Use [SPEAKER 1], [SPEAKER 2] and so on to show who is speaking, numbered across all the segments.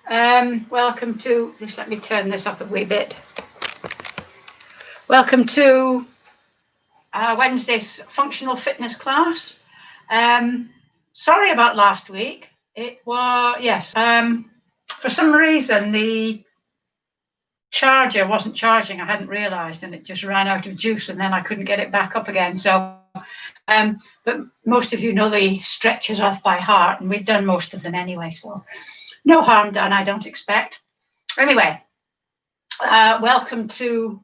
[SPEAKER 1] Welcome to, just let me turn this up a wee bit. Welcome to Wednesday's functional fitness class. Sorry about last week. It was, yes, for some reason the charger wasn't charging. I hadn't realised, and it just ran out of juice, and then I couldn't get it back up again. So, but most of you know the stretches off by heart, and we've done most of them anyway, so no harm done, I don't expect. Anyway, welcome to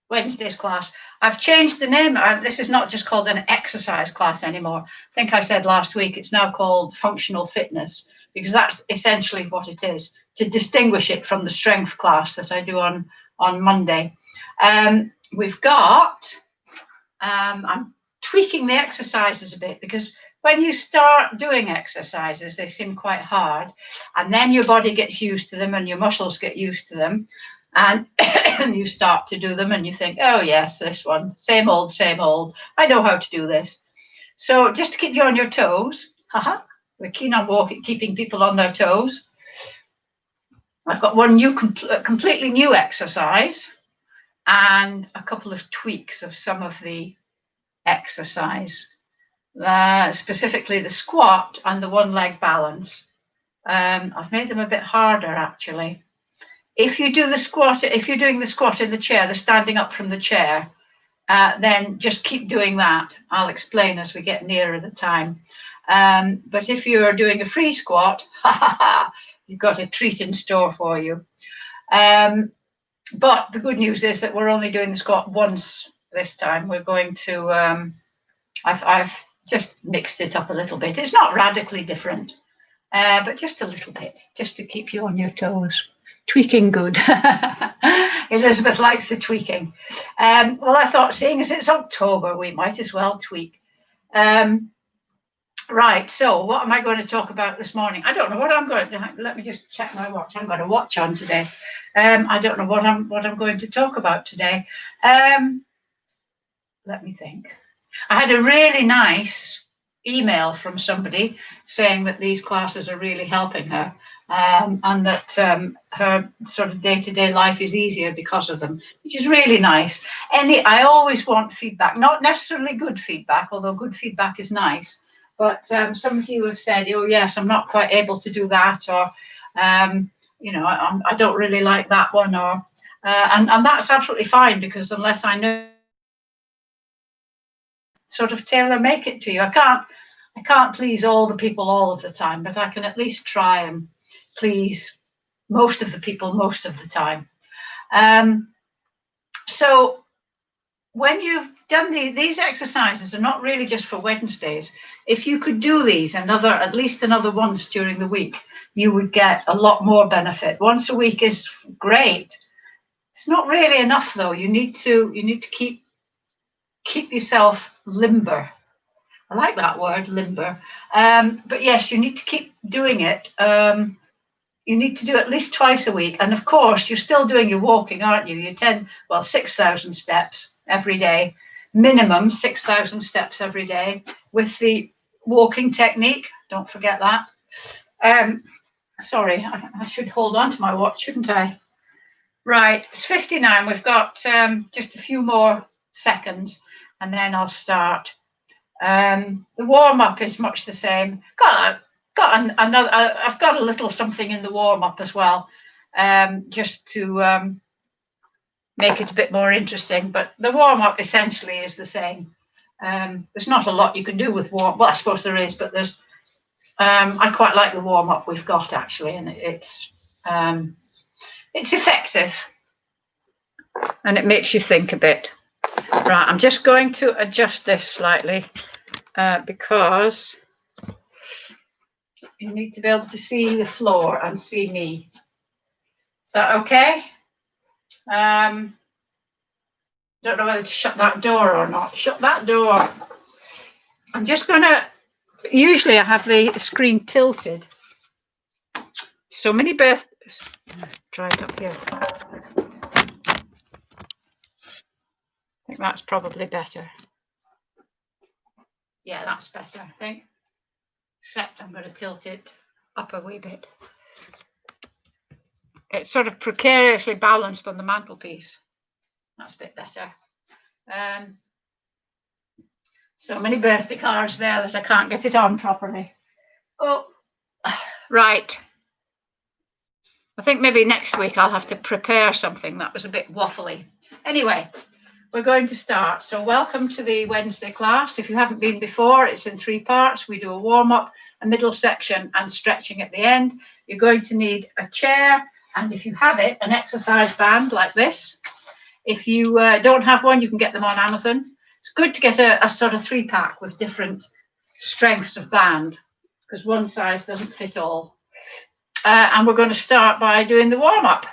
[SPEAKER 1] Wednesday's class. I've changed the name. This is not just called an exercise class anymore. I think I said last week it's now called functional fitness, because that's essentially what it is, to distinguish it from the strength class that I do on Monday. We've got, I'm tweaking the exercises a bit, because when you start doing exercises, they seem quite hard, and then your body gets used to them and your muscles get used to them, and you start to do them and you think, oh yes, this one, same old, I know how to do this. So just to keep you on your toes, we're keen on keeping people on their toes. I've got one new, completely new exercise and a couple of tweaks of some of the exercise. Specifically the squat and the one leg balance. I've made them a bit harder actually. If you do the squat, if you're doing the squat in the chair, the standing up from the chair, then just keep doing that. I'll explain as we get nearer the time. But if you're doing a free squat, you've got a treat in store for you. But the good news is that we're only doing the squat once this time. We're going to, I've just mixed it up a little bit. It's not radically different, but just a little bit, just to keep you on your toes. Tweaking good. Elizabeth likes the tweaking. Well, I thought, seeing as it's October, we might as well tweak. Right, so what am I going to talk about this morning? I don't know what I'm going to, let me just check my watch. I've got a watch on today. I don't know what I'm going to talk about today. Let me think. I had a really nice email from somebody saying that these classes are really helping her, and that her sort of day-to-day life is easier because of them, which is really nice. I always want feedback, not necessarily good feedback, although good feedback is nice. But some of you have said, oh yes, I'm not quite able to do that, or you know, I don't really like that one, or and that's absolutely fine, because unless I know, sort of tailor make it to you. I can't please all the people all of the time, but I can at least try and please most of the people most of the time. So when you've done these exercises are not really just for Wednesdays. If you could do these at least another once during the week, you would get a lot more benefit. Once a week is great. It's not really enough though. You need to keep yourself limber. I like that word, limber. But yes, you need to keep doing it. You need to do at least twice a week. And of course, you're still doing your walking, aren't you? You're 6,000 steps every day, minimum 6,000 steps every day with the walking technique. Don't forget that. Sorry, I should hold on to my watch, shouldn't I? Right, it's 59. We've got just a few more seconds, and then I'll start. The warm-up is much the same. I've got a little something in the warm-up as well, just to make it a bit more interesting. But the warm-up essentially is the same. There's not a lot you can do with warm. Well, I suppose there is, but there's. I quite like the warm-up we've got actually, and it's effective, and it makes you think a bit. Right, I'm just going to adjust this slightly because you need to be able to see the floor and see me. Is that okay? Don't know whether to shut that door or not. Shut that door. I'm just going to, usually I have the screen tilted. So many birthdays. Try it up here. I think that's probably better. Yeah, that's better, I think. Except I'm going to tilt it up a wee bit. it's sort of precariously balanced on the mantelpiece. That's a bit better. So many birthday cards there that I can't get it on properly. Oh, right. I think maybe next week I'll have to prepare something. That was a bit waffly. Anyway, we're going to start. So welcome to the Wednesday class. If you haven't been before, it's in 3 parts. We do a warm-up, a middle section, and stretching at the end. You're going to need a chair, and if you have it, an exercise band like this. If you don't have one, you can get them on Amazon. It's good to get a sort of 3-pack with different strengths of band, because one size doesn't fit all. And we're going to start by doing the warm-up,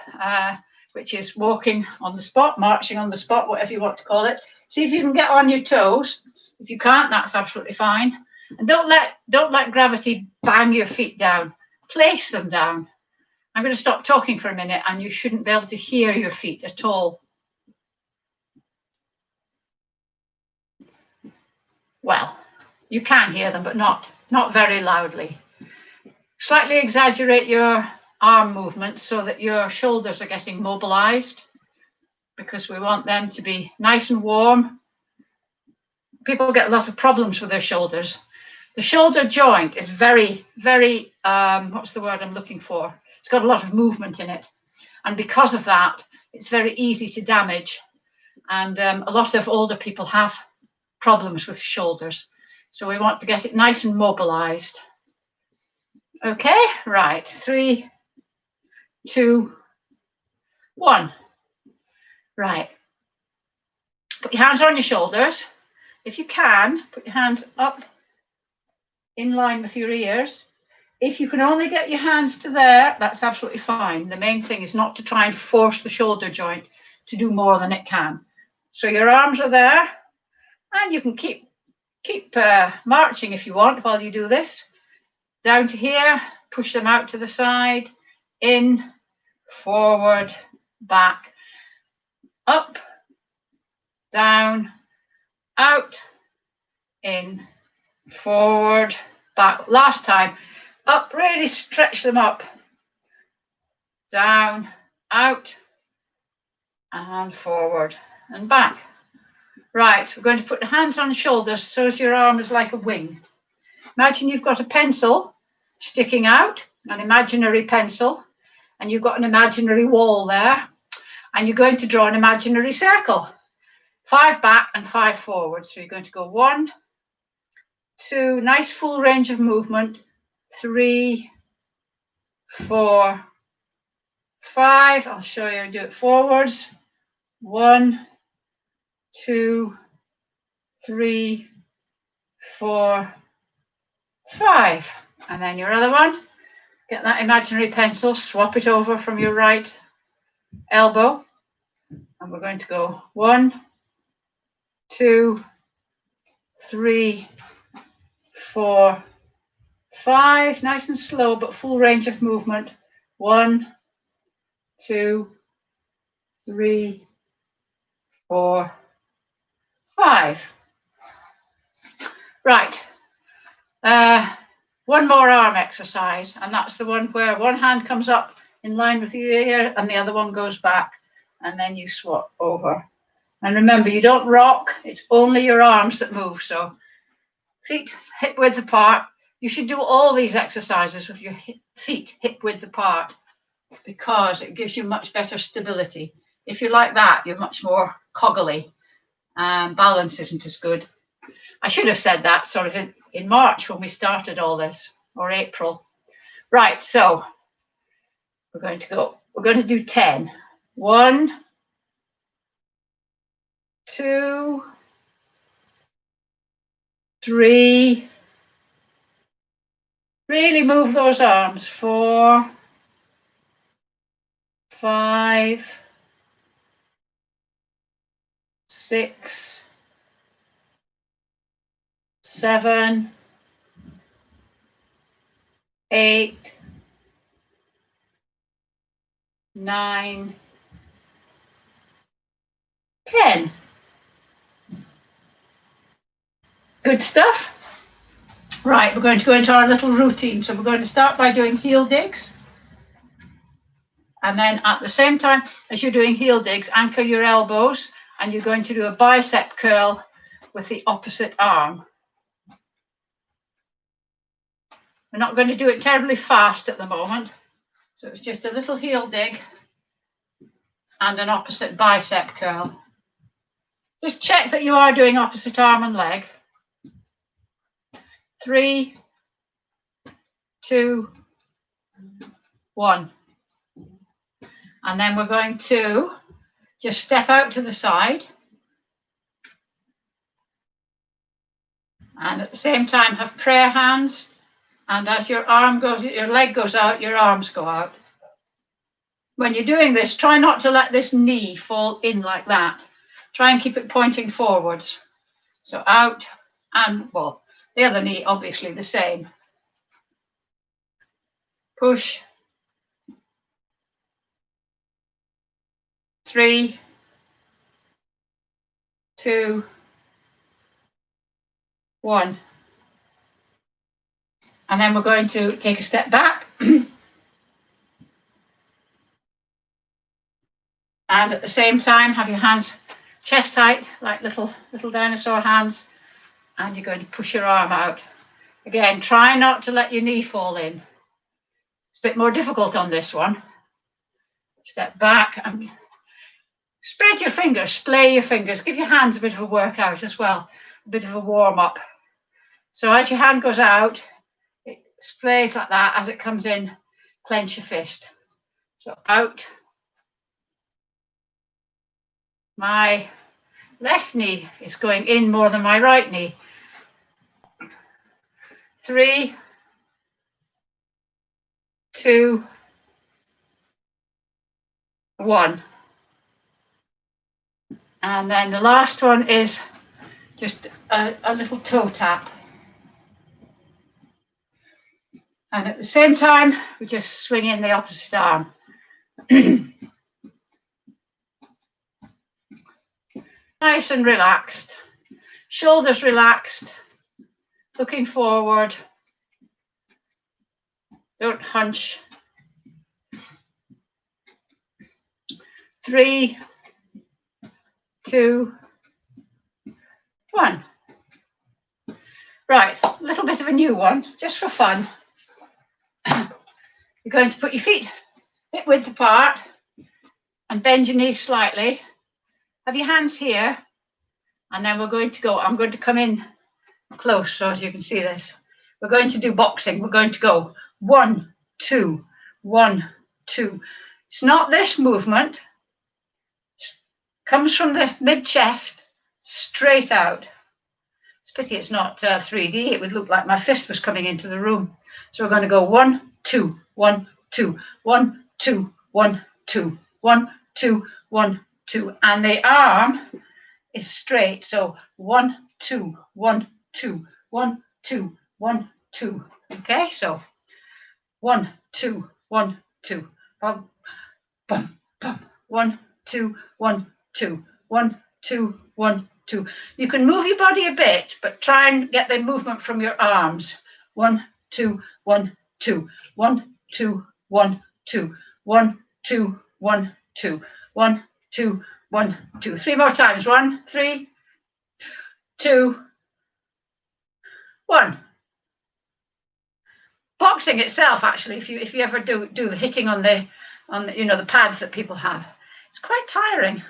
[SPEAKER 1] which is walking on the spot, marching on the spot, whatever you want to call it. See if you can get on your toes. If you can't, that's absolutely fine. And don't let gravity bang your feet down. Place them down. I'm going to stop talking for a minute, and you shouldn't be able to hear your feet at all. Well, you can hear them, but not very loudly. Slightly exaggerate your arm movements so that your shoulders are getting mobilized, because we want them to be nice and warm. People get a lot of problems with their shoulders. The shoulder joint is very, very, what's the word I'm looking for? It's got a lot of movement in it. And because of that, it's very easy to damage. And a lot of older people have problems with shoulders. So we want to get it nice and mobilized. Okay, right. 3, 2, 1. Right. Put your hands on your shoulders. If you can, put your hands up in line with your ears. If you can only get your hands to there, that's absolutely fine. The main thing is not to try and force the shoulder joint to do more than it can. So your arms are there, and you can keep marching if you want while you do this. Down to here, push them out to the side, in, forward, back, up, down, out, in, forward, back. Last time, up, really stretch them up, down, out, and forward and back. Right, we're going to put the hands on the shoulders so as your arm is like a wing. Imagine you've got a pencil sticking out, an imaginary pencil, and you've got an imaginary wall there, and you're going to draw an imaginary circle. 5 back and 5 forward. So you're going to go 1, 2, nice full range of movement, 3, 4, 5. I'll show you, do it forwards. 1, 2, 3, 4, 5. And then your other one, get that imaginary pencil, swap it over from your right elbow, and we're going to go 1, 2, 3, 4, 5. Nice and slow, but full range of movement. 1, 2, 3, 4, 5. Right. One more arm exercise, and that's the one where one hand comes up in line with your ear and the other one goes back, and then you swap over. And remember, you don't rock, it's only your arms that move. So feet hip width apart. You should do all these exercises with your feet hip width apart, because it gives you much better stability. If you're like that, you're much more coggly, and balance isn't as good. I should have said that sort of in March when we started all this, or April. Right, so we're going to do 10. 1, 2, 3. Really move those arms. 4, 5, 6, 7, 8, 9, 10. Good stuff. Right, we're going to go into our little routine. So we're going to start by doing heel digs. And then at the same time as you're doing heel digs, anchor your elbows, and you're going to do a bicep curl with the opposite arm. We're not going to do it terribly fast at the moment. So it's just a little heel dig and an opposite bicep curl. Just check that you are doing opposite arm and leg. 3, 2, 1. And then we're going to just step out to the side. And at the same time have prayer hands. And as your leg goes out, your arms go out. When you're doing this, try not to let this knee fall in like that. Try and keep it pointing forwards. So out and, well, the other knee obviously the same. Push. 3, 2, 1. And then we're going to take a step back. And at the same time, have your hands chest height, like little dinosaur hands. And you're going to push your arm out. Again, try not to let your knee fall in. It's a bit more difficult on this one. Step back and spread your fingers, splay your fingers. Give your hands a bit of a workout as well, a bit of a warm up. So as your hand goes out, it splays like that. As it comes in, clench your fist. So out. My left knee is going in more than my right knee. 3, 2, 1. And then the last one is just a little toe tap. And at the same time, we just swing in the opposite arm. Nice and relaxed. Shoulders relaxed. Looking forward. Don't hunch. 3, 2, 1. Right, a little bit of a new one, just for fun. You're going to put your feet hip width apart and bend your knees slightly. Have your hands here, and then we're going to go. I'm going to come in close so as you can see this. We're going to do boxing. We're going to go 1, 2, 1, 2. It's not this movement. It comes from the mid-chest straight out. It's a pity it's not 3D. It would look like my fist was coming into the room. So we're going to go 1, 2, 1, 2, 1, 2, 1, 2, 1, 2, 1, 2. And the arm is straight. So 1, 2, 1, 2, 1, 2, 1, 2. Okay, so 1, 2, 1, 2. Bum, bum, bum. 1, 2, 1, 2, 1, 2, 1, 2. You can move your body a bit, but try and get the movement from your arms. 1, 2, 1, 2, 1, 2, 1, 2, 1, 2, 1, 2, 1, 2, 1, 2. 3 more times. 1, 3, 2, 1. Boxing itself, actually, if you ever do the hitting on the the pads that people have, it's quite tiring.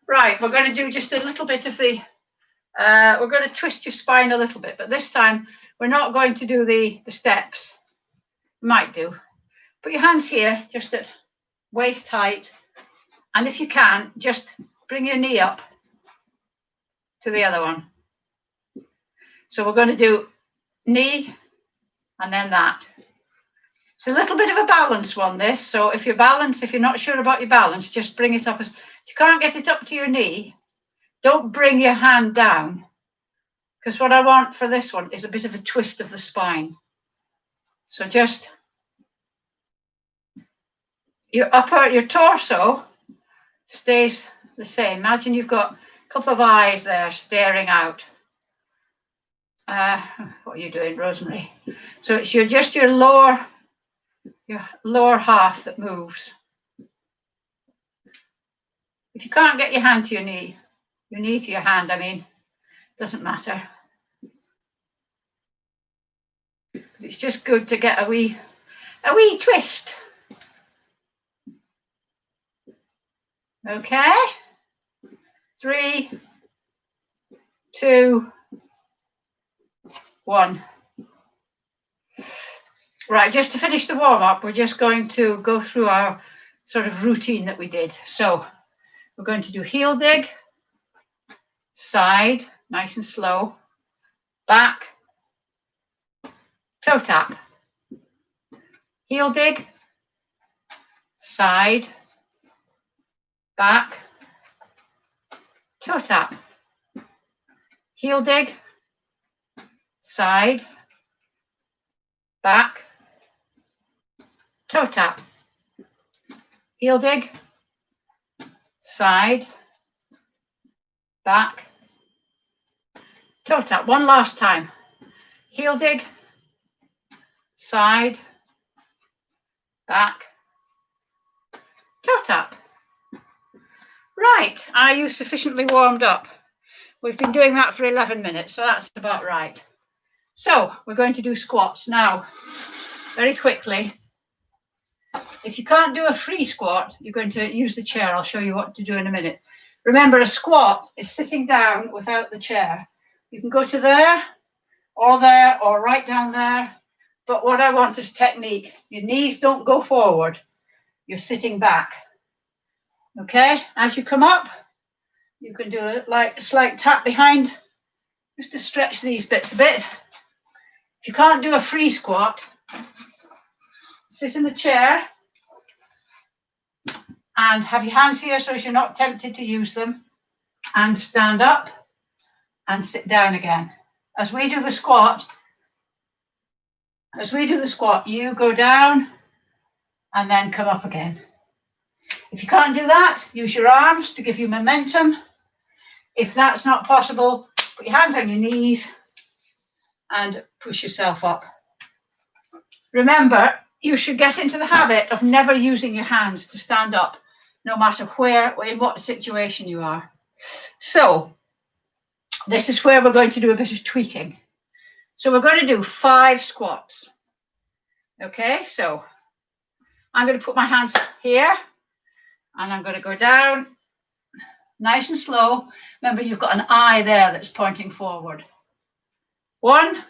[SPEAKER 1] Right, we're going to do just a little bit of the. We're going to twist your spine a little bit, but this time we're not going to do the steps. Might do. Put your hands here, just at waist height, and if you can, just bring your knee up to the other one. So we're going to do knee and then that. It's a little bit of a balance one, this. So if you're not sure about your balance, just bring it up. If you can't get it up to your knee, don't bring your hand down. Because what I want for this one is a bit of a twist of the spine. So just your torso stays the same. Imagine you've got a couple of eyes there staring out. What are you doing, Rosemary? So it's just your lower your lower half that moves. If you can't get your hand to your knee to your hand, I mean, doesn't matter. But it's just good to get a wee twist. Okay. 3, 2, 1. Right, just to finish the warm-up, we're just going to go through our sort of routine that we did. So we're going to do heel dig, side, nice and slow, back, toe tap, heel dig, side, back, toe tap, heel dig, side, back, toe tap, heel dig, side, back, toe tap. One last time. Heel dig, side, back, toe tap. Right, are you sufficiently warmed up? We've been doing that for 11 minutes, so that's about right. So we're going to do squats now. Very quickly. If you can't do a free squat, you're going to use the chair. I'll show you what to do in a minute. Remember, a squat is sitting down without the chair. You can go to there, or right down there. But what I want is technique. Your knees don't go forward. You're sitting back. Okay? As you come up, you can do it like a slight tap behind, just to stretch these bits a bit. If you can't do a free squat, sit in the chair and have your hands here so you're not tempted to use them, and stand up and sit down again. As we do the squat, you go down and then come up again. If you can't do that, use your arms to give you momentum. If that's not possible, put your hands on your knees and push yourself up. Remember, you should get into the habit of never using your hands to stand up, no matter where or in what situation you are. So this is where we're going to do a bit of tweaking. So we're going to do 5 squats. Okay, so I'm going to put my hands here and I'm going to go down nice and slow. Remember, you've got an eye there that's pointing forward. 1,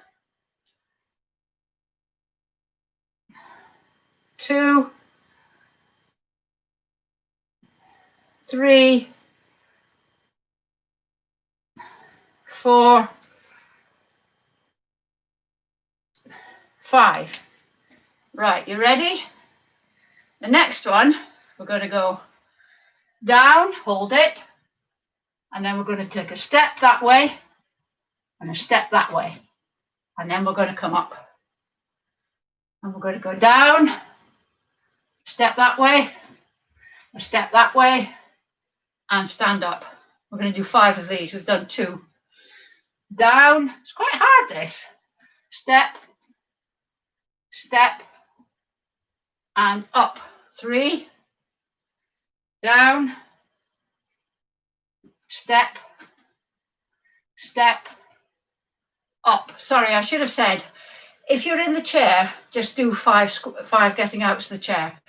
[SPEAKER 1] 2, 3, 4, 5. Right, you ready? The next one, we're going to go down, hold it, and then we're going to take a step that way and a step that way. And then we're going to come up. And we're going to go down, step that way, a step that way, and stand up. We're going to do 5 of these. We've done 2. Down, it's quite hard this. Step, step, and up. 3, down, step, step, up. Sorry, I should have said, if you're in the chair, just do 5 getting out of the chair.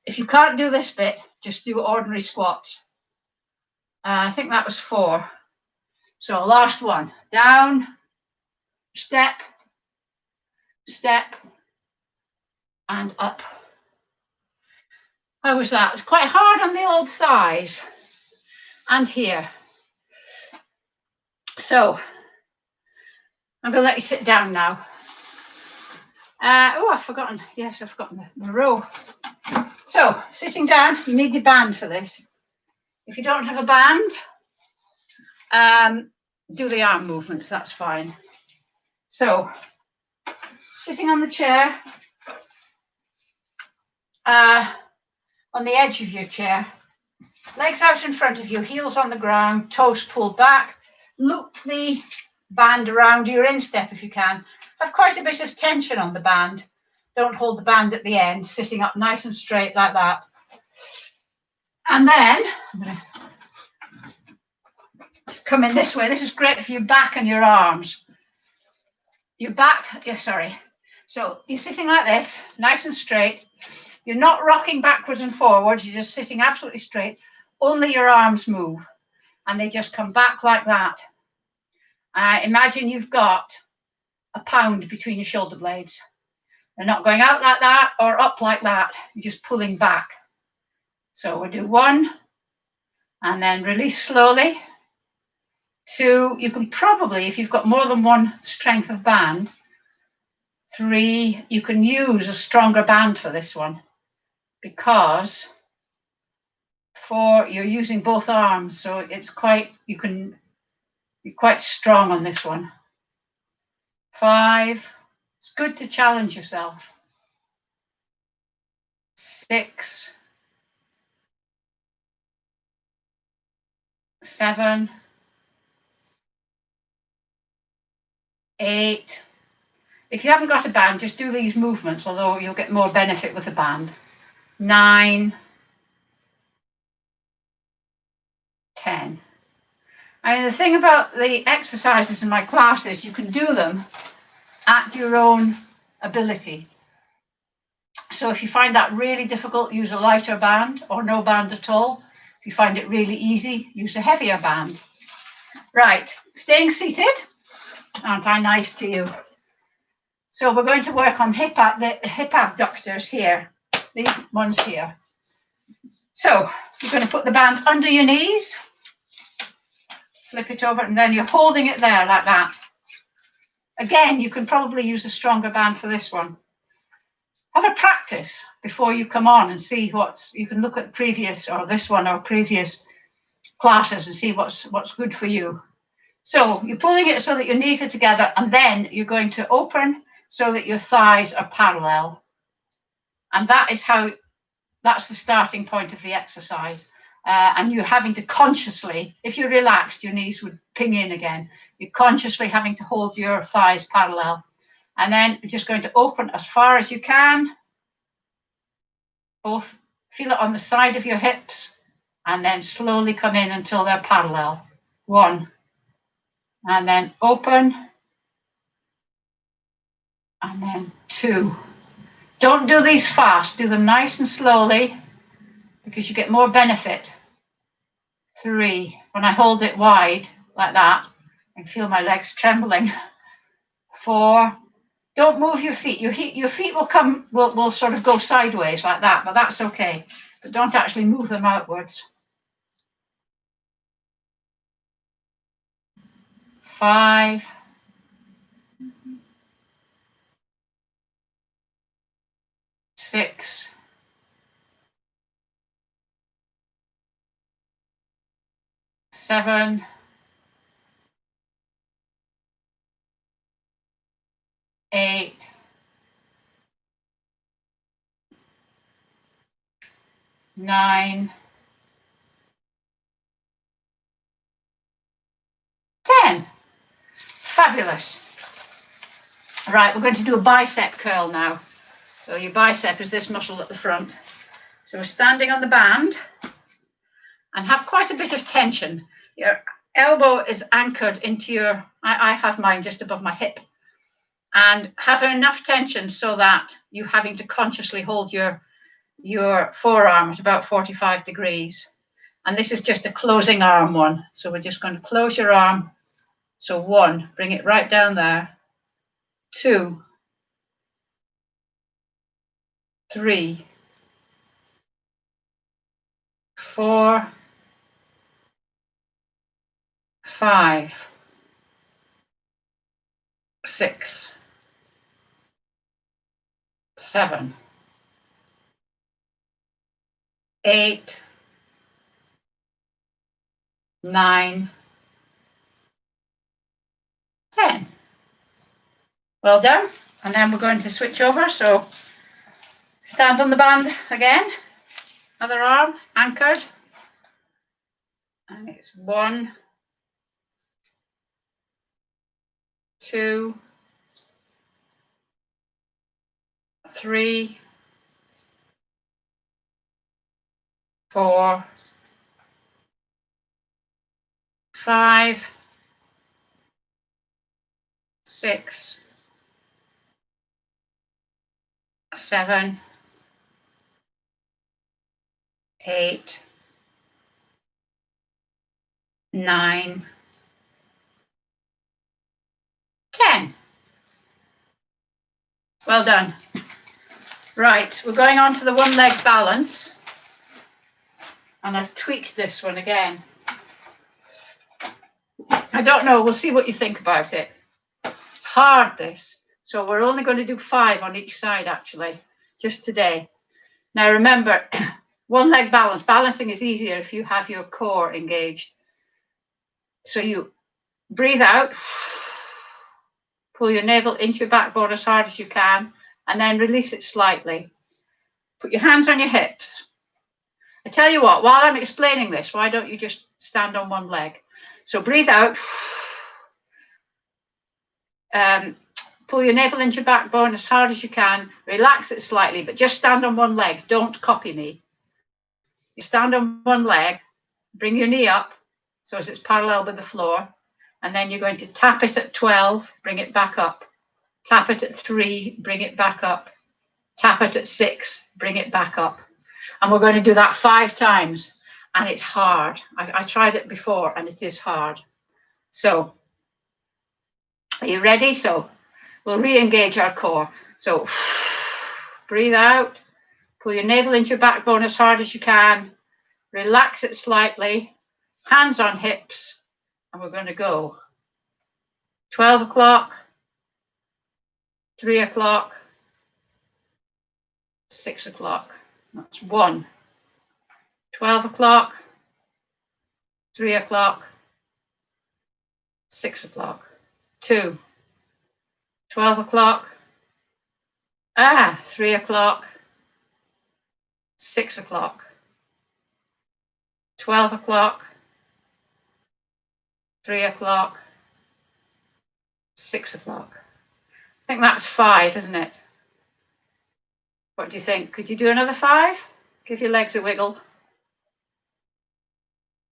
[SPEAKER 1] If you can't do this bit, just do ordinary squats. I think that was 4. So last one, down, step, step, and up. How was that? It's quite hard on the old thighs and here. So I'm going to let you sit down now. I've forgotten. Yes, I've forgotten the row. So sitting down, you need your band for this. If you don't have a band, do the arm movements, that's fine. So sitting on the chair, on the edge of your chair, legs out in front of you, heels on the ground, toes pulled back, loop the band around your instep if you can. Have quite a bit of tension on the band, Don't hold the band at the end, sitting up nice and straight like that. And then I'm going to come in this way. This is great for your back and your arms. Your back, sorry. So you're sitting like this, nice and straight. You're not rocking backwards and forwards. You're just sitting absolutely straight. Only your arms move, and they just come back like that. Imagine you've got a pound between your shoulder blades. They're not going out like that or up like that. You're just pulling back. So we'll do 1, and then release slowly. 2, you can probably, if you've got more than one strength of band. 3, you can use a stronger band for this one, because 4, you're using both arms, so it's quite, you can be quite strong on this one. 5, it's good to challenge yourself. 6, 7, 8. If you haven't got a band, just do these movements, although you'll get more benefit with a band. 9, 10. And the thing about the exercises in my classes, you can do them at your own ability. So if you find that really difficult, use a lighter band or no band at all. If you find it really easy, use a heavier band. Right, staying seated. Aren't I nice to you? So we're going to work on the hip abductors here, these ones here. So you're going to put the band under your knees, flip it over, and then you're holding it there like that. Again, you can probably use a stronger band for this one. Have a practice before you come on and see you can look at previous, or this one, or previous classes and see what's good for you. So you're pulling it so that your knees are together, and then you're going to open so that your thighs are parallel. And that's the starting point of the exercise. And you're having to consciously, if you're relaxed, your knees would ping in again. You're consciously having to hold your thighs parallel. And then you're just going to open as far as you can. Both feel it on the side of your hips, and then slowly come in until they're parallel. 1, and then open, and then 2. Don't do these fast, do them nice and slowly, because you get more benefit. 3, when I hold it wide like that, I feel my legs trembling. 4, don't move your feet. Your feet will sort of go sideways like that, but that's okay. But don't actually move them outwards. 5, 6, 7, 8, 9, 10. Fabulous. Right, we're going to do a bicep curl now. So your bicep is this muscle at the front. So we're standing on the band and have quite a bit of tension. Your elbow is anchored into your, I have mine just above my hip, and have enough tension so that you're having to consciously hold your forearm at about 45 degrees. And this is just a closing arm one. So we're just going to close your arm. So 1, bring it right down there. 2, 3, 4, 5, 6, 7, 8, 9, 10. Well done. And then we're going to switch over. So stand on the band again. Other arm anchored. And it's 1, 2, 3, 4, 5, 6, 7, 8, 9, 10. Well done. Right, we're going on to the one leg balance. And I've tweaked this one again. I don't know, we'll see what you think about it. It's hard, this. So we're only going to do 5 on each side, actually, just today. Now remember, one leg balance. Balancing is easier if you have your core engaged. So you breathe out, pull your navel into your backbone as hard as you can, and then release it slightly. Put your hands on your hips. I tell you what, while I'm explaining this, why don't you just stand on one leg? So breathe out. Pull your navel into your backbone as hard as you can. Relax it slightly, but just stand on one leg. Don't copy me. You stand on one leg, bring your knee up so as it's parallel with the floor, and then you're going to tap it at 12, bring it back up. Tap it at 3, bring it back up. Tap it at 6, bring it back up. And we're going to do that 5 times. And it's hard. I tried it before and it is hard. So, are you ready? So, we'll re-engage our core. So, breathe out. Pull your navel into your backbone as hard as you can. Relax it slightly. Hands on hips. And we're going to go 12 o'clock, 3 o'clock, 6 o'clock. That's 1. 12 o'clock, 3 o'clock, 6 o'clock. 2. 12 o'clock, 3 o'clock, 6 o'clock. 12 o'clock, 3 o'clock, 6 o'clock. I think that's 5, isn't it? What do you think? Could you do another 5? Give your legs a wiggle.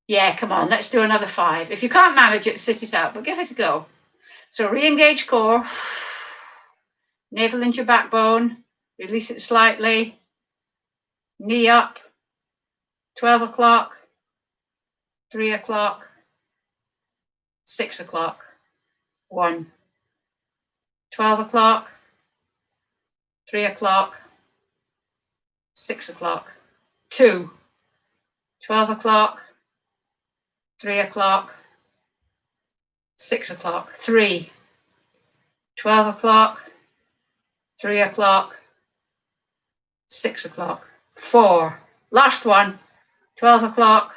[SPEAKER 1] Yeah, come on, let's do another 5. If you can't manage it, sit it out, but give it a go. So re-engage core. Navel into your backbone. Release it slightly. Knee up. 12 o'clock. 3 o'clock. 6 o'clock. 1. 12 o'clock. 3 o'clock. 6 o'clock. 2. 12 o'clock. 3 o'clock. 6 o'clock. 3. 12 o'clock. 3 o'clock. 6 o'clock. 4. Last one. 12 o'clock.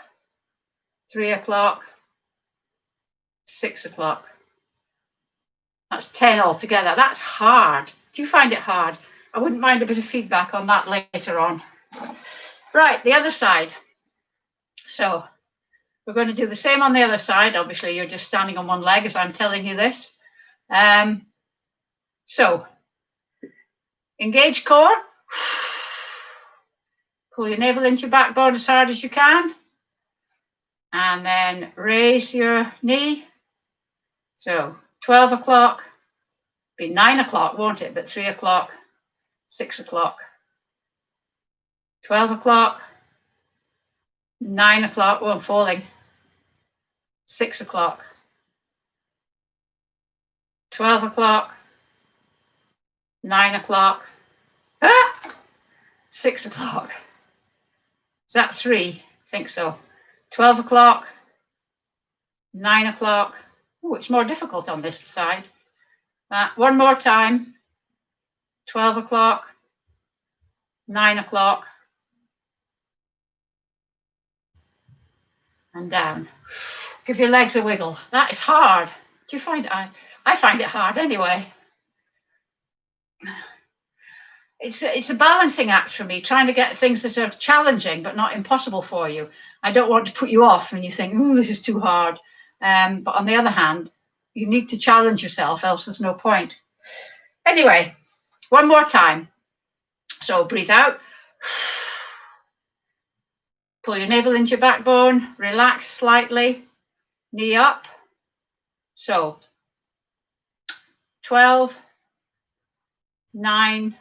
[SPEAKER 1] 3 o'clock. 6 o'clock. That's 10 altogether. That's hard. Do you find it hard? I wouldn't mind a bit of feedback on that later on. Right, the other side. So we're going to do the same on the other side. Obviously, you're just standing on one leg as I'm telling you this. So engage core. Pull your navel into your backbone as hard as you can. And then raise your knee. So 12 o'clock, be 9 o'clock, won't it? But 3 o'clock, 6 o'clock, 12 o'clock, 9 o'clock, oh, I'm falling, 6 o'clock, 12 o'clock, 9 o'clock, 6 o'clock. Is that 3? I think so. 12 o'clock, 9 o'clock. Oh, it's more difficult on this side. One more time. 12 o'clock, 9 o'clock, and down. Give your legs a wiggle. That is hard. Do you find it? I find it hard anyway. It's a balancing act for me, trying to get things that are challenging but not impossible for you. I don't want to put you off and you think, oh, this is too hard. But on the other hand, you need to challenge yourself, else there's no point. Anyway, one more time. So breathe out. Pull your navel into your backbone. Relax slightly. Knee up. So 12, 9,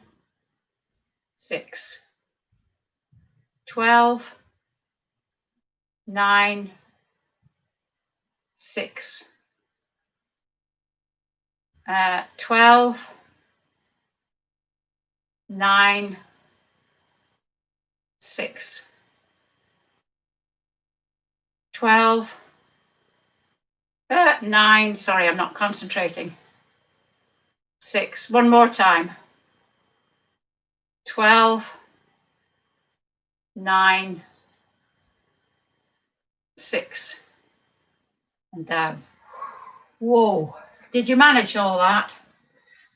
[SPEAKER 1] 6. 12, 9, 6. 12, 9, 6. 12, 9, sorry, I'm not concentrating. 6. One more time. 12, 9, 6. And down. Whoa. Did you manage all that?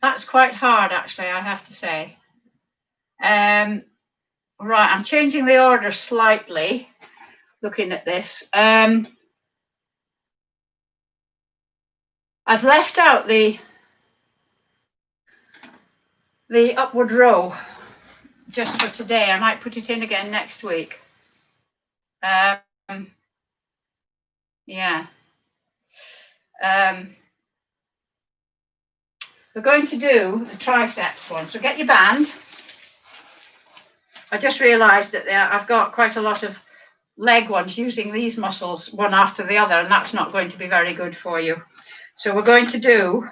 [SPEAKER 1] That's quite hard, actually, I have to say. Right, I'm changing the order slightly, looking at this. I've left out the upward row just for today. I might put it in again next week. Yeah. We're going to do the triceps one. So get your band. I just realised that I've got quite a lot of leg ones using these muscles one after the other, and that's not going to be very good for you. So we're going to do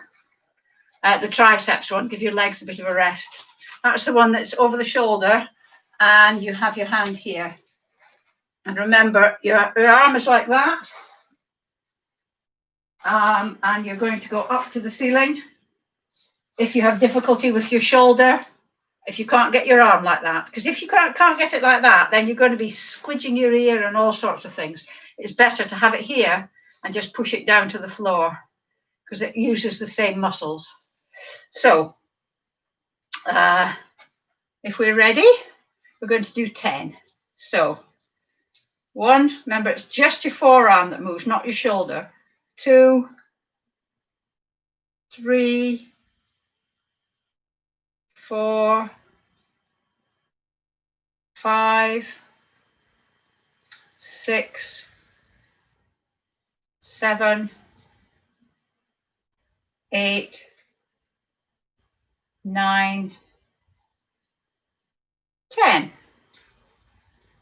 [SPEAKER 1] the triceps one, give your legs a bit of a rest. That's the one that's over the shoulder, and you have your hand here. And remember, your arm is like that, and you're going to go up to the ceiling. If you have difficulty with your shoulder, if you can't get your arm like that, because if you can't get it like that, then you're going to be squidging your ear and all sorts of things. It's better to have it here and just push it down to the floor, because it uses the same muscles. So if we're ready, we're going to do 10. So 1, remember it's just your forearm that moves, not your shoulder. 2, 3, 4, 5, 6, 7, 8, 9, 10.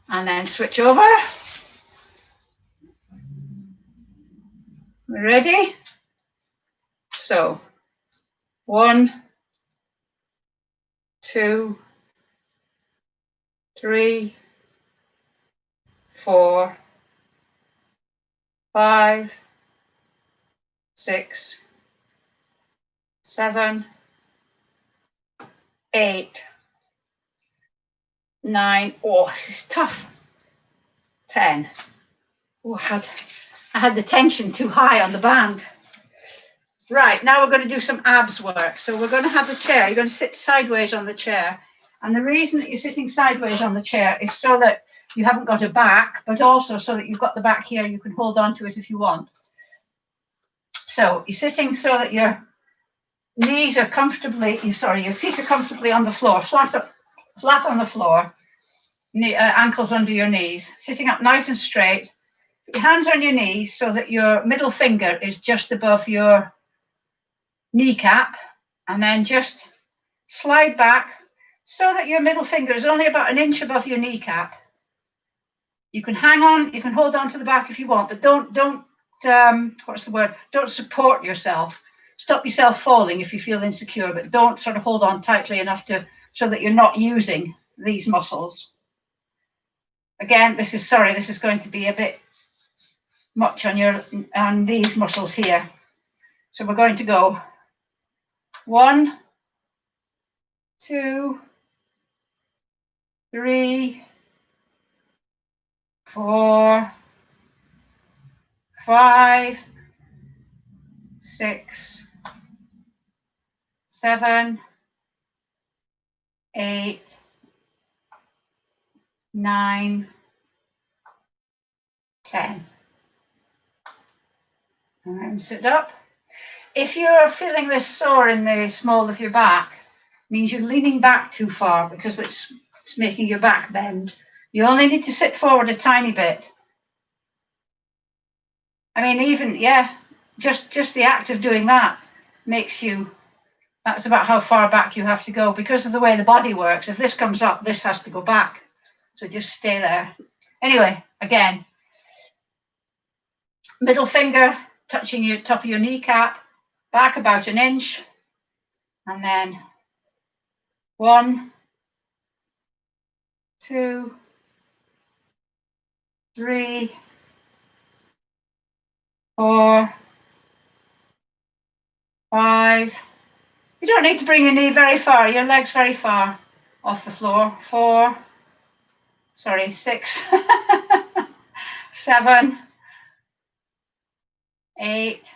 [SPEAKER 1] And then switch over. We're ready? So 1, 2, 3, 4, 5, 6, 7, 8, 9. Oh, this is tough. 10. Oh, I had the tension too high on the band. Right, now we're going to do some abs work. So we're going to have the chair. You're going to sit sideways on the chair. And the reason that you're sitting sideways on the chair is so that you haven't got a back, but also so that you've got the back here. You can hold on to it if you want. So you're sitting so that your knees are comfortably, your feet are comfortably on the floor, flat on the floor, ankles under your knees, sitting up nice and straight. Put your hands on your knees so that your middle finger is just above your kneecap, and then just slide back so that your middle finger is only about an inch above your kneecap. You can hang on, you can hold on to the back if you want, but don't support yourself. Stop yourself falling if you feel insecure, but don't sort of hold on tightly enough so that you're not using these muscles. Again, this is going to be a bit much on these muscles here. So we're going to go 1, 2, 3, 4, 5, 6, 7, 8, 9, 10. And then sit up. If you're feeling this sore in the small of your back, means you're leaning back too far because it's making your back bend. You only need to sit forward a tiny bit. I mean, even, yeah, just the act of doing that makes you, that's about how far back you have to go because of the way the body works. If this comes up, this has to go back. So just stay there. Anyway, again, middle finger touching your top of your kneecap, back about an inch, and then 1, 2, 3, 4, 5. You don't need to bring your knee very far, your legs very far off the floor. 6, 7, 8,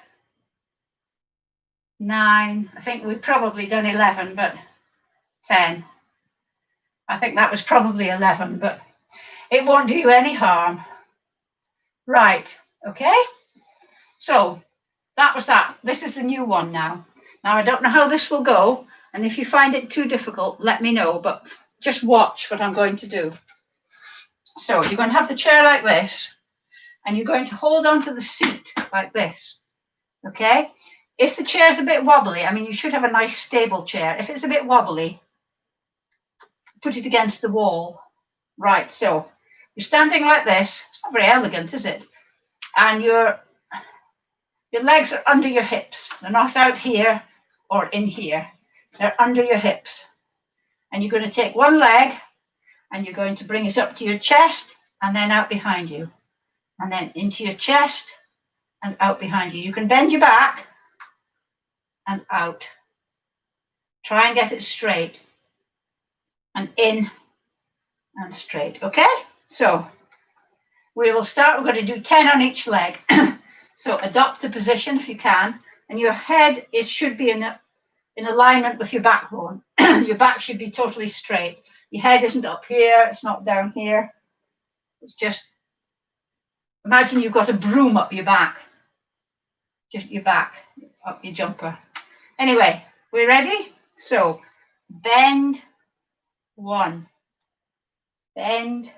[SPEAKER 1] 9. I think we've probably done 11, but 10. I think that was probably 11, but it won't do you any harm. Right, okay? So that was that. This is the new one now. Now, I don't know how this will go, and if you find it too difficult, let me know, but just watch what I'm going to do. So you're going to have the chair like this, and you're going to hold onto the seat like this, okay? If the chair's a bit wobbly, I mean, you should have a nice stable chair. If it's a bit wobbly, put it against the wall. Right, so you're standing like this. It's not very elegant, is it? And your legs are under your hips. They're not out here or in here. They're under your hips. And you're going to take one leg and you're going to bring it up to your chest and then out behind you. And then into your chest and out behind you. You can bend your back and out. Try and get it straight. And in and straight. Okay? So we will start. We're going to do 10 on each leg. So adopt the position if you can. And your head should be in alignment with your backbone. Your back should be totally straight. Your head isn't up here. It's not down here. It's just, imagine you've got a broom up your back. Just your back, up your jumper. Anyway, we ready? So bend 1, bend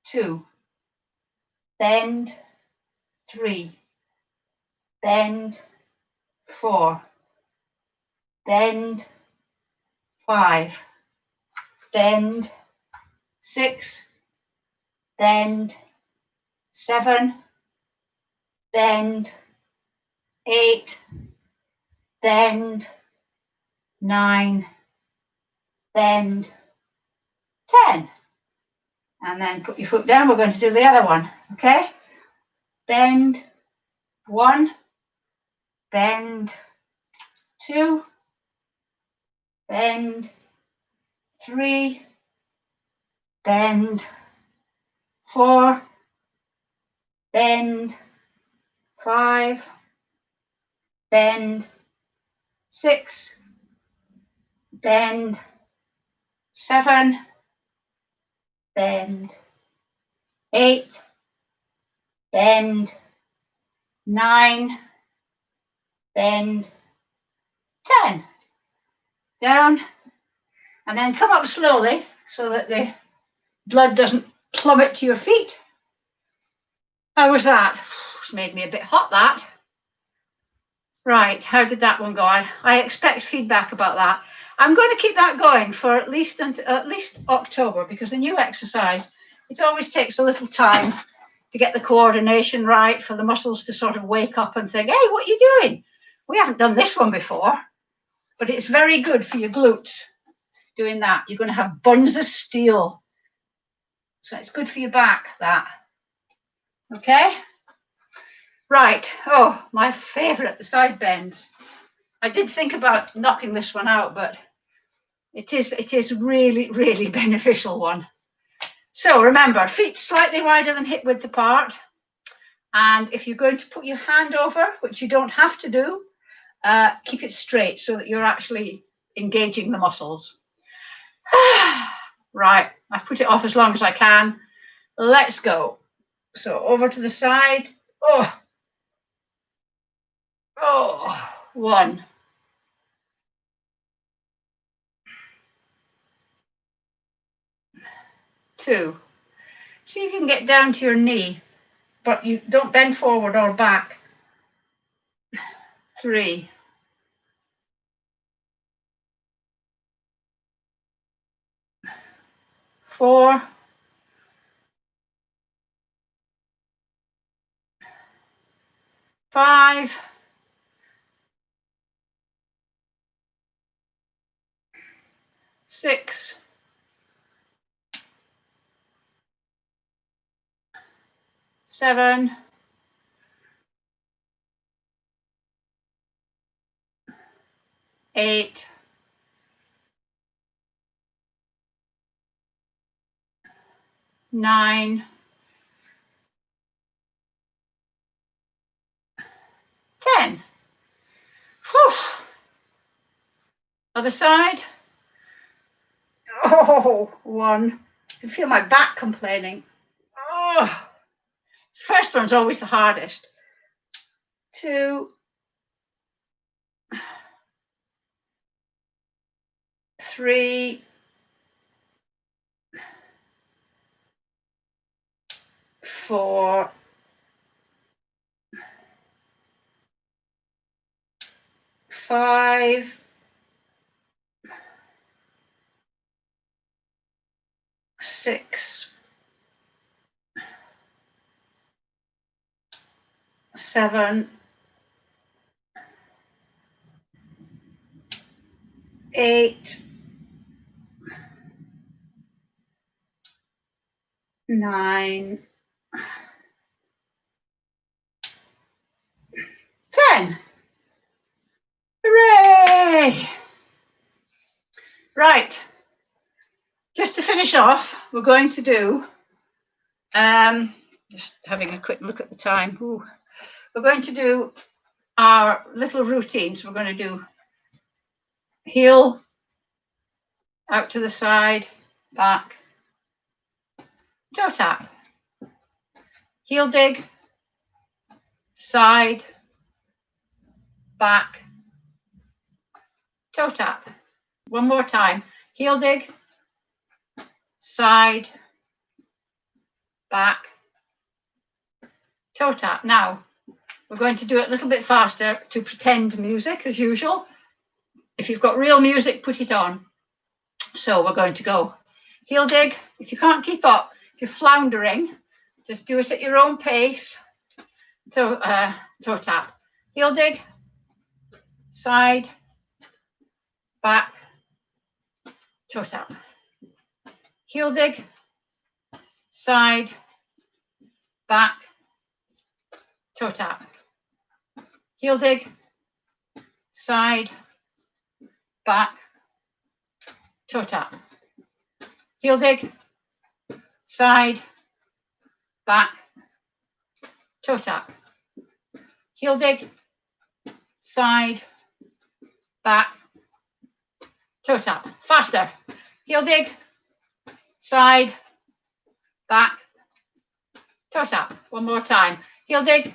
[SPEAKER 1] 2, bend 3, bend 4, bend 5, bend 6, bend 7, bend 8, bend 9, bend 10. And then put your foot down. We're going to do the other one, okay? Bend 1, bend 2, bend 3, bend 4, bend 5, bend 6, bend 7, bend 8, bend 9, bend 10. Down, and then come up slowly so that the blood doesn't plummet to your feet. How was that? It's made me a bit hot, that. Right, how did that one go? I expect feedback about that. I'm going to keep that going for at least October, because the new exercise, it always takes a little time to get the coordination right, for the muscles to sort of wake up and think, hey, what are you doing? We haven't done this one before. But it's very good for your glutes doing that. You're going to have buns of steel. So it's good for your back, that. Okay? Right. Oh, my favourite, the side bends. I did think about knocking this one out, but it is really, really beneficial one. So remember, feet slightly wider than hip width apart. And if you're going to put your hand over, which you don't have to do, keep it straight so that you're actually engaging the muscles. Right, I've put it off as long as I can. Let's go. So over to the side. Oh, 1, 2. See if you can get down to your knee, but you don't bend forward or back. 3. 4. 5. 6. 7. 8. 9. 10. Whew. Other side. Oh, 1. I can feel my back complaining. Oh, the first one's always the hardest. 2. 3. 4. 5. 6. 7. 8. 9. 10. Hooray! Right. Just to finish off, we're going to do, just having a quick look at the time. Ooh. We're going to do our little routines. We're going to do heel, out to the side, back, toe tap, heel dig, side, back, toe tap. One more time. Heel dig, side, back, toe tap. Now, we're going to do it a little bit faster to pretend music as usual. If you've got real music, put it on. So we're going to go heel dig. If you can't keep up, if you're floundering, just do it at your own pace. So toe tap, heel dig, side, back, toe tap, heel dig, side, back, toe tap, heel dig, side, back, toe tap, heel dig, side, back, toe tap, heel dig, side, back, toe tap. Faster. Heel dig, side, back, toe tap. One more time. Heel dig,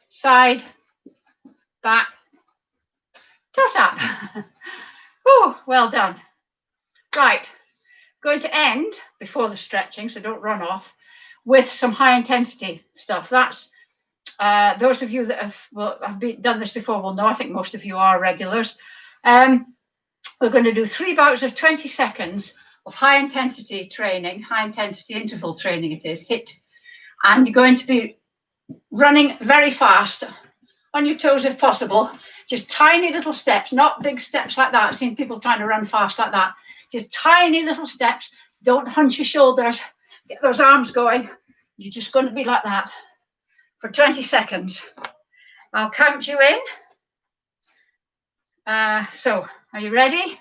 [SPEAKER 1] side, back, toe tap. Oh, well done. Right. Going to end before the stretching, so don't run off, with some high intensity stuff. That's those of you that have done this before will know. I think most of you are regulars. We're going to do 3 bouts of 20 seconds of high intensity training, high intensity interval training it is, HIIT. And you're going to be running very fast, on your toes if possible, just tiny little steps, not big steps like that. I've seen people trying to run fast like that. Just tiny little steps. Don't hunch your shoulders, get those arms going. You're just going to be like that for 20 seconds. I'll count you in. So, are you ready?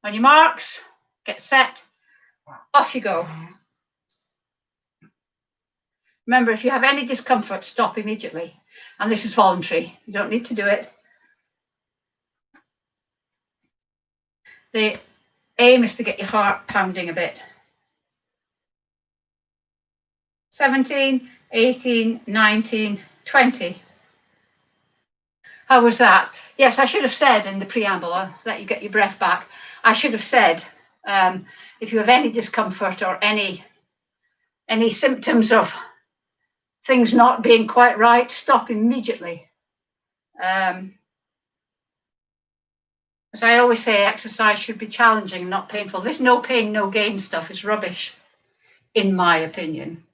[SPEAKER 1] On your marks, get set, off you go. Remember, if you have any discomfort, stop immediately. And this is voluntary. You don't need to do it. The aim is to get your heart pounding a bit. 17, 18, 19, 20. How was that? Yes, I should have said in the preamble, I'll let you get your breath back. I should have said If you have any discomfort or any symptoms of things not being quite right, stop immediately. As I always say, exercise should be challenging, not painful. This no pain, no gain stuff is rubbish, in my opinion.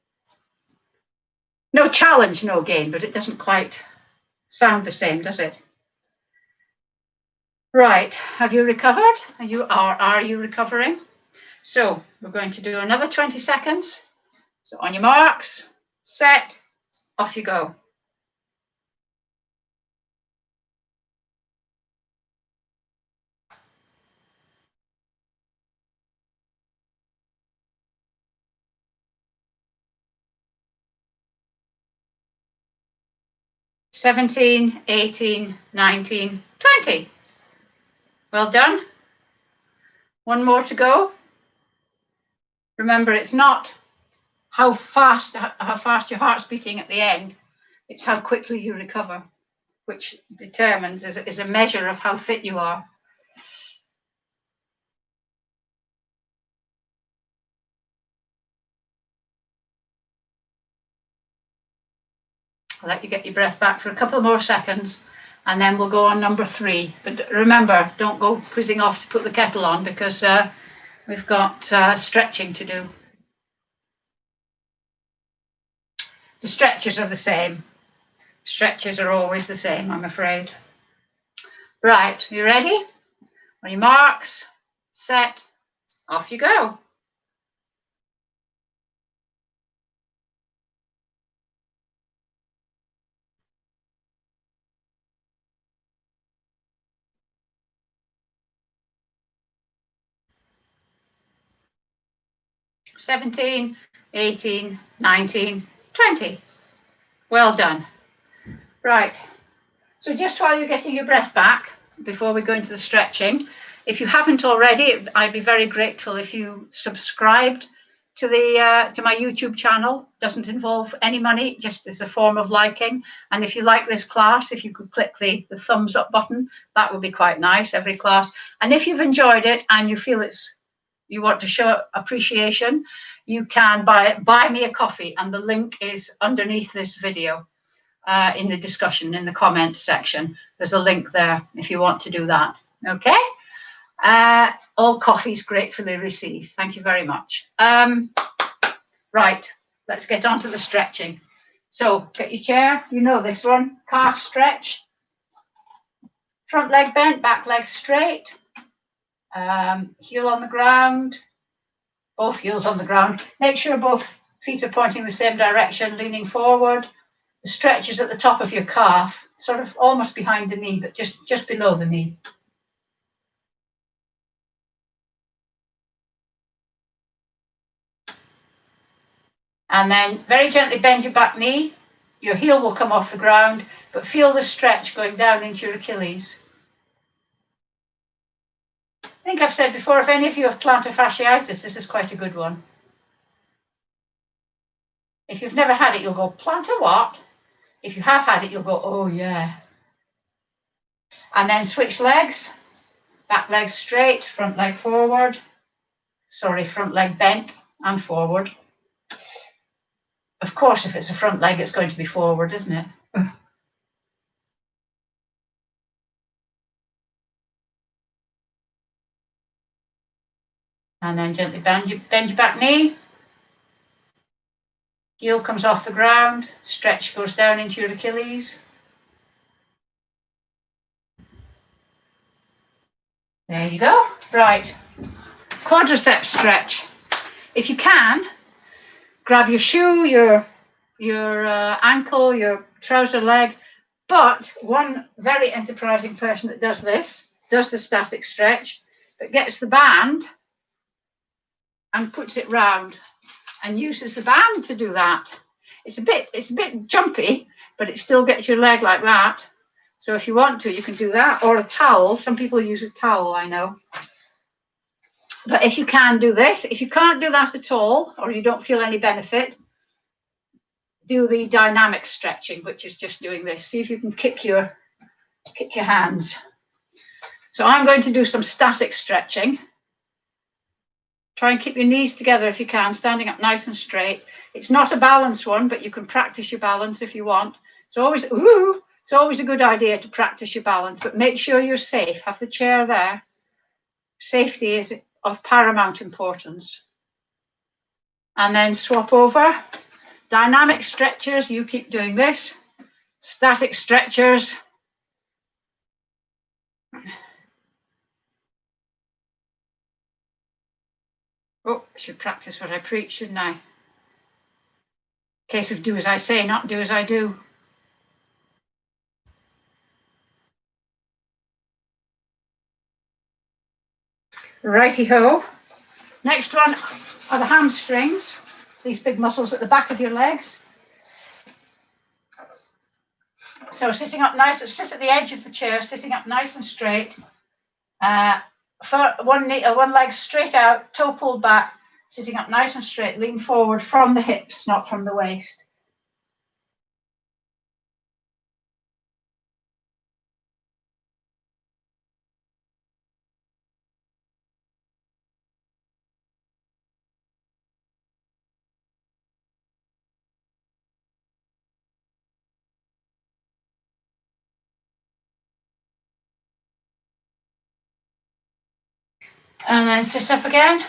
[SPEAKER 1] No challenge, no gain, but it doesn't quite sound the same, does it? Right, have you recovered? Are you recovering? So we're going to do another 20 seconds. So on your marks, set, off you go. "17, 18, 19, 20. Well done. One more to go. Remember, it's not how fast your heart's beating at the end. It's how quickly you recover, which determines, is a measure of how fit you are. I'll let you get your breath back for a couple more seconds, and then we'll go on number 3. But remember, don't go whizzing off to put the kettle on, because we've got stretching to do. The stretches are the same. Stretches are always the same, I'm afraid. Right, you ready? On your marks, set, off you go. "17, 18, 19, 20. Well done. Right. So just while you're getting your breath back, before we go into the stretching, if you haven't already, I'd be very grateful if you subscribed to my YouTube channel. It doesn't involve any money, just as a form of liking. And if you like this class, if you could click the thumbs up button, that would be quite nice, every class. And if you've enjoyed it and you feel you want to show appreciation, you can buy me a coffee, and the link is underneath this video. In the discussion, in the comments section, there's a link there if you want to do that. Okay. All coffees gratefully received. Thank you very much. Right, let's get on to the stretching. So get your chair. You know this one. Calf stretch. Front leg bent, back leg straight. Heel on the ground. Both heels on the ground. Make sure both feet are pointing the same direction, leaning forward. The stretch is at the top of your calf, sort of almost behind the knee, but just below the knee. And then very gently bend your back knee. Your heel will come off the ground, but feel the stretch going down into your Achilles. I think I've said before, if any of you have plantar fasciitis, this is quite a good one. If you've never had it, you'll go, plantar what? If you have had it, you'll go, oh yeah. And then switch legs. Back leg straight, front leg forward. Sorry, front leg bent and forward. Of course, if it's a front leg, it's going to be forward, isn't it? And then gently bend your back knee. Heel comes off the ground. Stretch goes down into your Achilles. There you go. Right. Quadricep stretch. If you can, grab your shoe, your ankle, your trouser leg. But one very enterprising person that does the static stretch, but gets the band and puts it round and uses the band to do that. It's a bit jumpy, but it still gets your leg like that. So if you want to, you can do that, or a towel. Some people use a towel, I know. But if you can do this, if you can't do that at all, or you don't feel any benefit, do the dynamic stretching, which is just doing this. See if you can kick your hands. So I'm going to do some static stretching. Try and keep your knees together if you can, standing up nice and straight. It's not a balance one, but you can practice your balance if you want. It's always a good idea to practice your balance, but make sure you're safe. Have the chair there. Safety is of paramount importance. And then swap over. Dynamic stretchers, you keep doing this. Static stretchers. Oh, I should practice what I preach, shouldn't I? Case of do as I say, not do as I do. Righty-ho. Next one are the hamstrings, these big muscles at the back of your legs. So sitting up nice, sit at the edge of the chair, sitting up nice and straight. For one leg straight out, toe pulled back, sitting up nice and straight, lean forward from the hips, not from the waist. And then sit up again.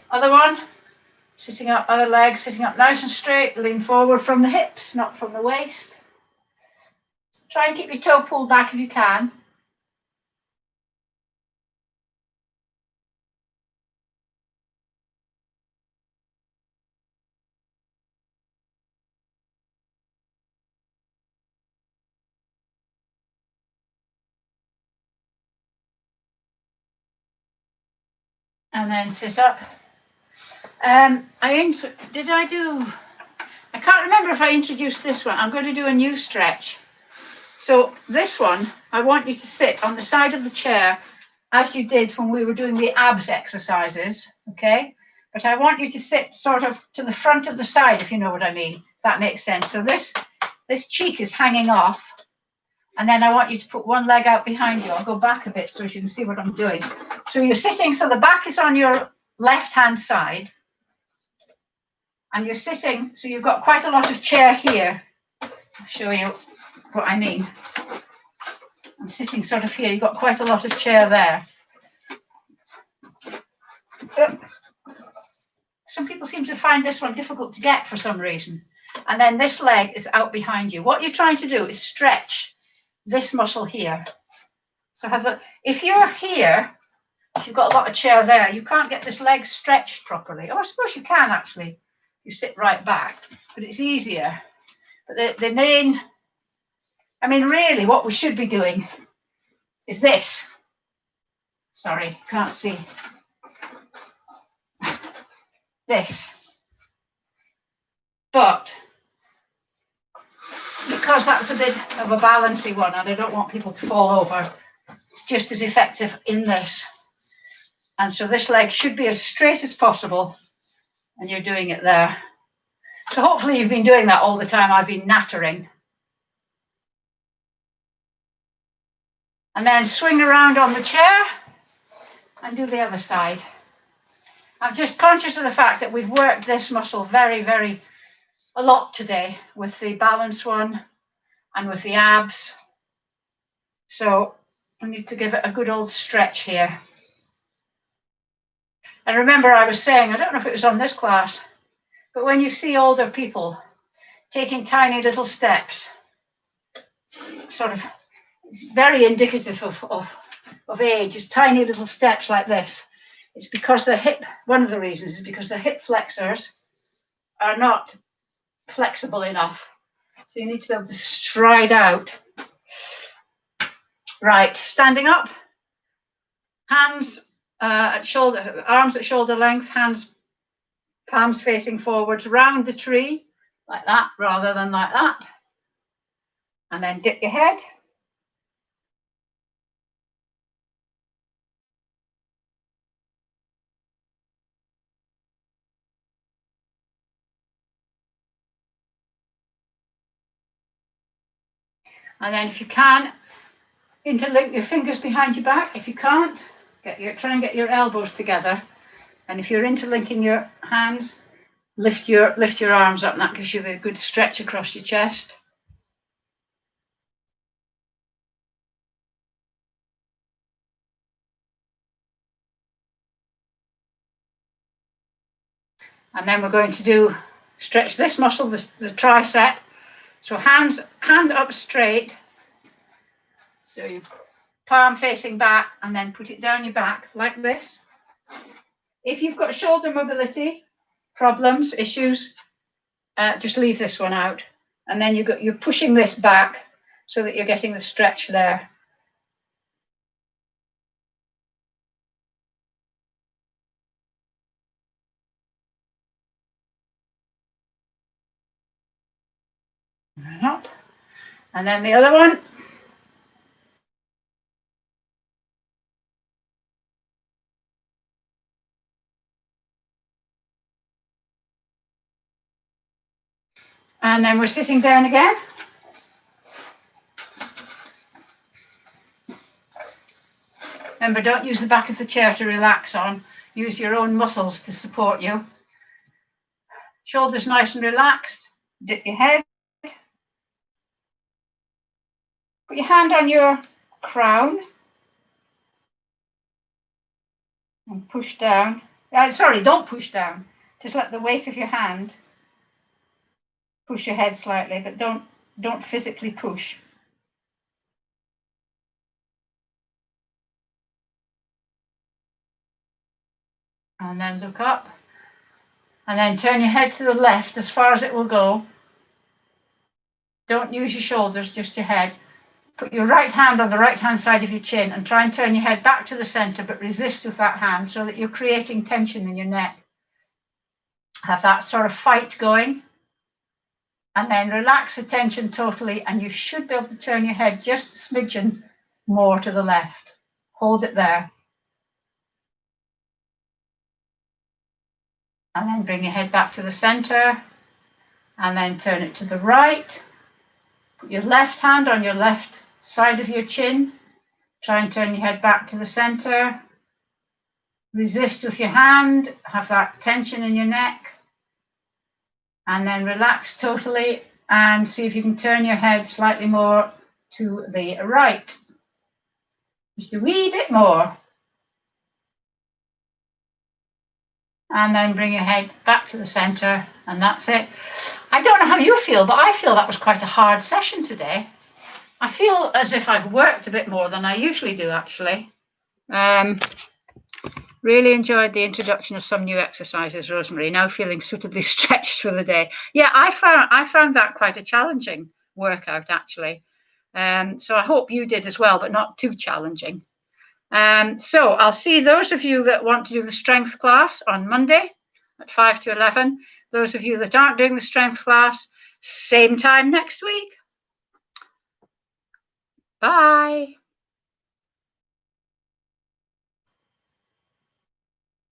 [SPEAKER 1] Other one. Sitting up, other leg, sitting up nice and straight, lean forward from the hips, not from the waist. Try and keep your toe pulled back if you can. And then sit up. I can't remember if I introduced this one. I'm going to do a new stretch. So this one, I want you to sit on the side of the chair as you did when we were doing the abs exercises, okay? But I want you to sit sort of to the front of the side, if you know what I mean. That makes sense. So this cheek is hanging off. And then I want you to put one leg out behind you. I'll go back a bit so you can see what I'm doing. So you're sitting, so the back is on your left-hand side. And you're sitting, so you've got quite a lot of chair here. I'll show you what I mean. I'm sitting sort of here. You've got quite a lot of chair there. Some people seem to find this one difficult to get for some reason. And then this leg is out behind you. What you're trying to do is stretch this muscle here. So if you're here, if you've got a lot of chair there, you can't get this leg stretched properly. Oh, I suppose you can actually. You sit right back, but it's easier. But the main, I mean, really what we should be doing is this. Sorry, can't see. This. But because that's a bit of a balancy one and I don't want people to fall over, it's just as effective in this. And so this leg should be as straight as possible and you're doing it there. So hopefully you've been doing that all the time I've been nattering. And then swing around on the chair and do the other side. I'm just conscious of the fact that we've worked this muscle a lot today with the balance one and with the abs. So we need to give it a good old stretch here. And remember I was saying, I don't know if it was on this class, but when you see older people taking tiny little steps, sort of, it's very indicative of age, is tiny little steps like this. It's because their hip, one of the reasons is because their hip flexors are not flexible enough. So you need to be able to stride out. Right, standing up, hands at shoulder, arms at shoulder length, palms facing forwards, round the tree, like that, rather than like that. And then dip your head. And then if you can, interlink your fingers behind your back. If you can't, try and get your elbows together And if you're interlinking your hands, lift your arms up, and that gives you the good stretch across your chest. And then we're going to stretch this muscle, the tricep. So hand up straight. So you palm facing back, and then put it down your back like this. If you've got shoulder mobility problems, issues, just leave this one out. And then you're pushing this back so that you're getting the stretch there. And up. And then the other one. And then we're sitting down again. Remember, don't use the back of the chair to relax on. Use your own muscles to support you. Shoulders nice and relaxed. Dip your head. Put your hand on your crown. And push down. Sorry, don't push down. Just let the weight of your hand push your head slightly, but don't physically push. And then look up. And then turn your head to the left as far as it will go. Don't use your shoulders, just your head. Put your right hand on the right hand side of your chin and try and turn your head back to the center, but resist with that hand so that you're creating tension in your neck. Have that sort of fight going. And then relax the tension totally, and you should be able to turn your head just a smidgen more to the left. Hold it there. And then bring your head back to the center, and then turn it to the right. Put your left hand on your left side of your chin. Try and turn your head back to the center. Resist with your hand. Have that tension in your neck. And then relax totally, and see if you can turn your head slightly more to the right. Just a wee bit more. And then bring your head back to the center, and that's it. I don't know how you feel, but I feel that was quite a hard session today. I feel as if I've worked a bit more than I usually do, actually. Really enjoyed the introduction of some new exercises, Rosemary. Now feeling suitably stretched for the day. Yeah, I found that quite a challenging workout, actually. So I hope you did as well, but not too challenging. So I'll see those of you that want to do the strength class on Monday at 5 to 11. Those of you that aren't doing the strength class, same time next week. Bye.